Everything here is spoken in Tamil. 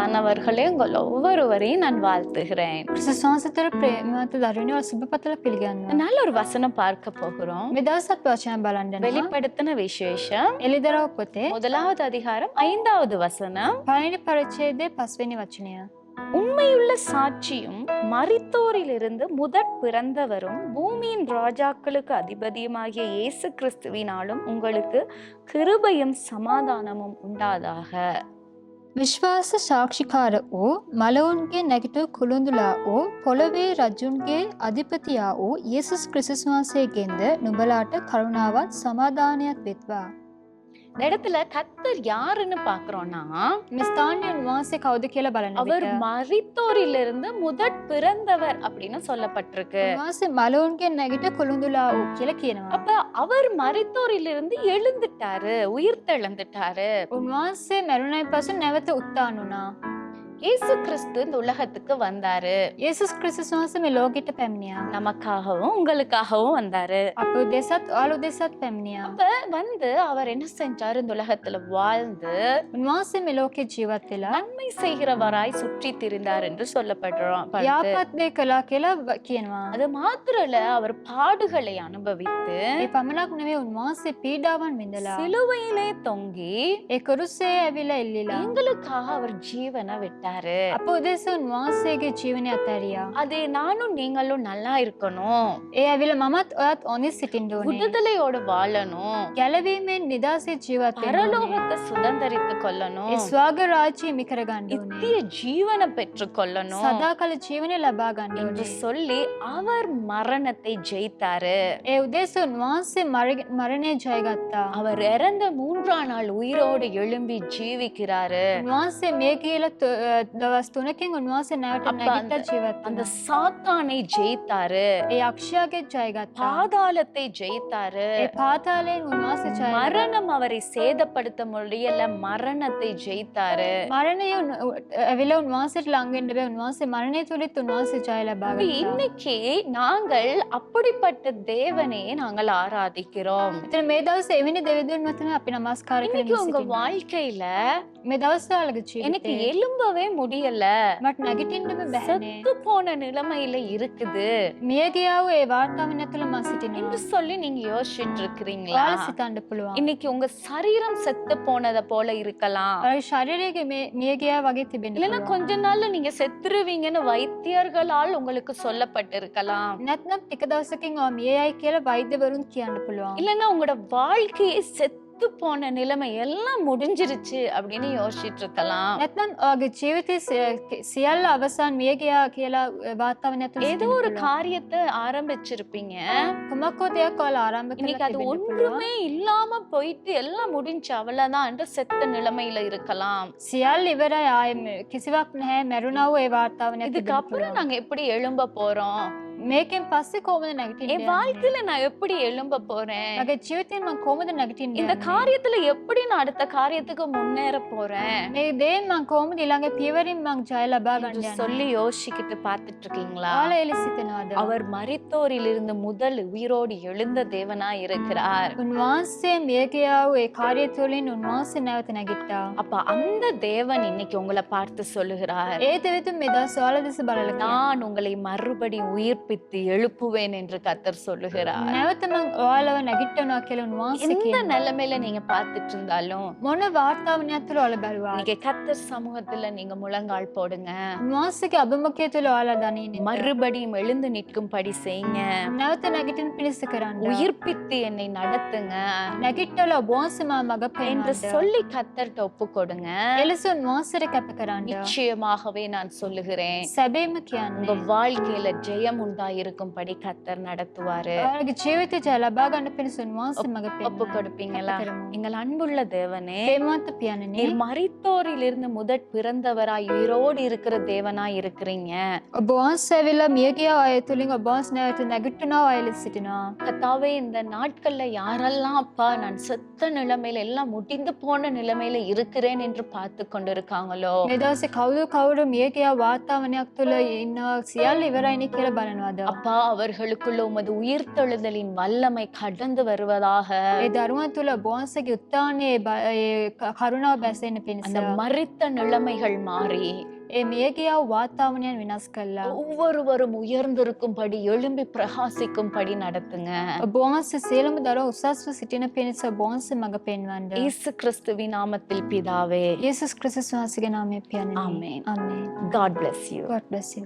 பிரியமானவர்களே, உங்கள் ஒவ்வொருவரையும் நான் வாழ்த்துகிறேன். ක්‍රිස්තුස් වහන්සේ ප්‍රේමවන්ත දරුවනි ඔයාලා සුබපතල පිළිගන්නවා. நல்ல ஒரு வசனம் பார்க்க போகிறோம். මේ දවසත් වචන බලන්න යනවා. வெளிப்படுத்தின விசேஷம் එළිදරව් පොතේ 1வது அதிகாரம் 5வது வசனம். පළවෙනි පරිච්ඡේදයේ 5වෙනි වචනය. உண்மையுள்ள சாட்சியும் மரித்தோரிலிருந்து முதற் பிறந்தவரும் பூமியின் ராஜாக்களுக்கு அதிபதியுமாகிய இயேசு கிறிஸ்துவினாலும் உங்களுக்கு கிருபையும் சமாதானமும் உண்டாதாக. විශ්වාස සාක්ෂිකාර වූ මලවුන්ගේ නැගිටු කුළුඳුලා වූ පොළොවේ රජුන්ගේ අධිපතියා වූ යේසුස් ක්‍රිස්තුස් වහන්සේගෙන්ද නුඹලාට කරුණාවත් සමාදානයක් වෙත්වා. இந்த இடத்துல கர்த்தர் யாருன்னு பாக்குறோம்னா, මේ ස්ථානයේ උන්වහන්සේ කවුද කියලා බලන්න அவர் විට மரித்தோரிலிருந்து முதற் பிறந்தவர் அப்படின்னு சொல்லப்பட்டிருக்கு. උන්වහන්සේ මලවුන්ගේ නැගිට කුළුඳුලා වූ කියලා කියනවා. அப்ப அவர் மரித்தோரிலிருந்து எழுந்துட்டாரு, உயிர்த்தெழுந்துட்டாரு. උන්වහන්සේ මැරුණයින් පසු නැවත උත්ථාන වුණා. இயேசு கிறிஸ்து இந்த உலகத்துக்கு வந்தாரு. යේසුස් ක්‍රිස්තුස් වහන්සේ මේ ලෝකෙට පැමිණියා. நமக்காகவும் உங்களுக்காகவும் வந்தாரு. අප උදෙසත් ඔයාලා උදෙසත් පැමිණියා. அப்ப வந்து அவர் என்ன செஞ்சாரு? இந்த உலகத்துல வாழ்ந்து උන්වහන්සේ මේ ලෝකේ ජීවත් වෙලා நன்மை செய்கிறவராய் சுற்றி திரிந்தார் என்று சொல்லப்படுறோம். යාපත් දේ කළා කියලා කියනවා. அது மாத்திரம் இல்ல, அவர் பாடுகளை அனுபவித்து ඒ පමණක් නෙවෙයි උන්වහන්සේ පීඩාවන් විඳලා சிலுவையிலே தொங்கி ඒ කුරුසේ ඇවිල්ලා එල්ලිලා எங்களுக்காக அவர் ஜீவனை விட்டாரு. අප උදෙස උන්වහන්සේගේ ජීවනය අත්හැරියා. அது நானும் நீங்களும் நல்லா இருக்கணும், ඒ ඇවිල්ලා මමත් ඔයත් හොඳින් සිටින්න ඕනේ. விடுதலையோட வாழணும், ගැලවීමෙන් නිදාසේ ජීවත් වෙන්න ඕනේ. பரலோகத்தை சுதந்தரித்துக் கொள்ளணும், ඒ ස්වර්ග රාජ්‍යය හිමි කරගන්න ඕනේ. நித்திய ஜீவனை பெற்றுக் கொள்ளணும் සදාකාල ජීවනය ලබා ගන්න என்று ඕනේ. சொல்லி அவர் மரணத்தை ஜெயித்தாரு. ඒ උදෙස උන්වහන්සේ මරණය ජයගත්තා. அவர் இறந்த 3ஆம் நாள் உயிரோடு எழும்பி ஜீவிக்கிறாரு. උන්වහන්සේ මේ කියලා දවස් 3කින් උන්වහන්සේ නැවත அப்ப නැගිටලා ජීවත් அந்த වුණා. சாத்தானை ஜெயித்தாரு, ඒ අක්ෂයාගේ ජයගත්තා. பாதாளத்தை ஜெயித்தாரு. ඒ පාතාලයෙන් උන්වහන්සේ ජයගත්තා. மரணம் அவரை சேதப்படுத்த முடியல, மரணத்தை ஜெயித்தாரு. මරණය ඇවිල්ලා උන්වහන්සේට ළඟ වෙන්න බෑ. උන්වහන්සේ මරණය තුලින් උන්වහන්සේ ජය ලබා அப்ப ගත්තා. இன்னைக்கு நாங்கள் அப்படிப்பட்ட தேவனை நாங்கள் ஆராதிக்கிறோம். ඉතින් මේ දවසේ එවැනි දෙවියන් මතන අපි නමස්කාර இன்னைக்கு உங்க කරනවා. வாழ்க்கையில මේ දවස්වලගේ எனக்கு ජීවිතේ எழும்பவே முடியல, මට නැගිටින්නම බැහැ. செத்து போன நிலைமையில இருக்குது මිය ගියා වූ ඒ වාතාවරණය තුළ මම என்று සිටිනවා. சொல்லி நீங்க யோசிச்சுட்டு இருக்கிறீங்களா? ඔයාලා සිතන්න පුළුවන්. இன்னைக்கு உங்க சரீரம் செத்து போனத போல இருக்கலாம், ඔයාගේ ශරීරයේ මිය ගියා වගේ තිබෙන්න இல்லைன்னா පුළුවන්. கொஞ்ச நாள்ல நீங்க செத்துருவீங்கன்னு வைத்தியர்களால் உங்களுக்கு சொல்லப்பட்டிருக்கலாம், නැත්නම් ටික දවසකින් ඔයා මිය යයි කියලා වෛද්‍යවරුන් කියන්න පුළුවන්. இல்லைன்னா உங்களோட வாழ்க்கையை செத்து போன நிலைமை எல்லாம் முடிஞ்சிருச்சு அப்படின்னு யோசிச்சுட்டு இருக்கலாம். නැත්නම් ඔයාගේ ජීවිතේ සියල්ල අවසන් මිය ගියා කියලා වාතාවරණය තුළ ஏதோ සිටින්න ஒரு පුළුවන්. காரியத்தை ஆரம்பிச்சிருப்பீங்க, කුමක් හෝ දෙයක් ඔයාලා ආරම්භ இன்னைக்கு කරලා அது තිබෙන්න පුළුවන්. ஒன்றுமே இல்லாம போயிட்டு எல்லாம் முடிஞ்சு அவ்வளவுதான் செத்த நிலைமையில இருக்கலாம். සියල්ල ඉවරයි ආයේ කිසිවක් නැහැ මැරුණා වූ ඒ වාතාවරණය තිබෙන්න இதுக்கப்புறம் පුළුවන්. நாங்க எப்படி எழும்ப போறோம்? මේකෙන් පස්සේ කොහොමද என் නැගිටින්නේ? வாழ்க்கையில நான் எப்படி எழும்ப போறேன்? මගේ ජීවිතේ මම කොහොමද නැගිටින්නේ? இந்த காரியத்துல எப்படி நான் அடுத்த காரியத்துக்கு முன்னேற போறேன் මේ දේ මම කොහොමද ඊළඟ පියවරින් මම ජය ලබා ගන්න என்று යන්නේ? சொல்லி யோசிக்கிட்டு பார்த்துட்டு இருக்கீங்களா? ඔයාලා එලි සිතනවාද? அவர் மரித்தோரிலிருந்து முதல் உயிரோடு எழுந்த தேவனாய் இருக்கிறார். උන්වහන්සේ මිය ගියා වූ ඒ කාර්යය තුළින් උන්වහන්සේ නැවත නැගිට්ටා. அப்ப அந்த தேவன் இன்னைக்கு உங்களை பார்த்து சொல்லுகிறார், ඒ දෙවිතුන් මේ දවස් ඔයාලා දෙස බලලා කියනවා. நான் உங்களை மறுபடி உயிர்ப்பித்து எழுப்புவேன் என்று கர்த்தர் சொல்லுகிறார். නැවත මම ඔයාලව නැගිට්ටනවා කියලා උන්වහන්සේ எந்த කියනවා. நிலைமையில நீங்க பார்த்துட்டு இருந்தாலும் මොන වාතාවරණයක් තුළ ඔයාලා බැලුවා? இன்னைக்கு கர்த்தர் சமூகத்துல நீங்க முழங்கால் போடுங்க, උන්වහන්සේගේ අභිමුඛය තුළ ඔයාලා දනින්න. மறுபடியும் எழுந்து நிற்கும்படி செய்யுங்க, නැවත නැගිටින පිණිස කරන්න. உயிர்ப்பித்து என்னை நடத்துங்க නැගිට්ටලා ඔබ වහන්සේ මා මඟ என்று පෙන්වන්න. சொல்லி கர்த்தர்ட்ட ஒப்பு கொடுங்க. එලෙස උන්වහන්සේට කැප කරන්න. நிச்சயமாகவே நான் சொல்லுகிறேன், සැබෑම உங்க කියන්නේ வாழ்க்கையில ஜெயம் உண்டாயிருக்கும்படி கர்த்தர் நடத்துவாரு. ඔයාලගේ ජීවිතය ජය ලබා ගන්න පිණිස උන්වහන්සේ මඟ ஒப்பு පෙන්වන්න. கொடுப்பீங்களா? කරමු. எங்கள் அன்புள்ள தேவனே, ප්‍රේමවන්ත පියාණනි, நீர் மரித்தோரிலிருந்து முதற் பிறந்தவராய் உயிரோடு இருக்கிற தேவனாய் இருக்கிறீங்க. ඔබ වහන්සේ ඇවිල්ලා මිය ගියා අය තුලින් ඔබ වහන්සේ නැවත නැගිටිනවා අය ලෙස සිටිනවා. கர்த்தாவே, இந்த நாட்கள்ல யாரெல்லாம் அப்பா நான் செத்த நிலைமையில எல்லாம் முடிந்து போன நிலைமையில இருக்கிறேன் என்று பார்த்து கொண்டிருக்காங்களோ, මේ දවසේ කවුරු මිය ගියා වාතාවරණයක් තුළ ඉන්නවා සියල්ල ඉවරයිනේ කියලා බලනවාද? Father. அப்பா அவர்களுக்குள்ள உமது உயிர்த்தெழுதலின் வல்லமை கடந்து வருவதாக. ඒ දරුවන් තුළ බෝන්සගේ උත්තානයේ කරුණාව බැසෙන්න පිණිස அந்த மரித்த நிலைமைகள் மாறி ඒ මියගියා වූ වාතාවරණයන් විනාශ කළා. ஒவ்வொருவரும் உயர்ந்திருக்கும்படி எழும்பி பிரகாசிக்கும்படி நடத்துங்க. බෝන්ස සියලුම දරුවෝ උසස්ව සිටින පිණිස බෝන්ස මඟ පෙන්වන්න. இயேசு கிறிஸ்துவின் நாமத்தில் பிதாவே. යේසුස් ක්‍රිස්තුස් වහන්සේගේ නාමයෙන් පියාණනි. Amen. Amen. God bless you. God bless you.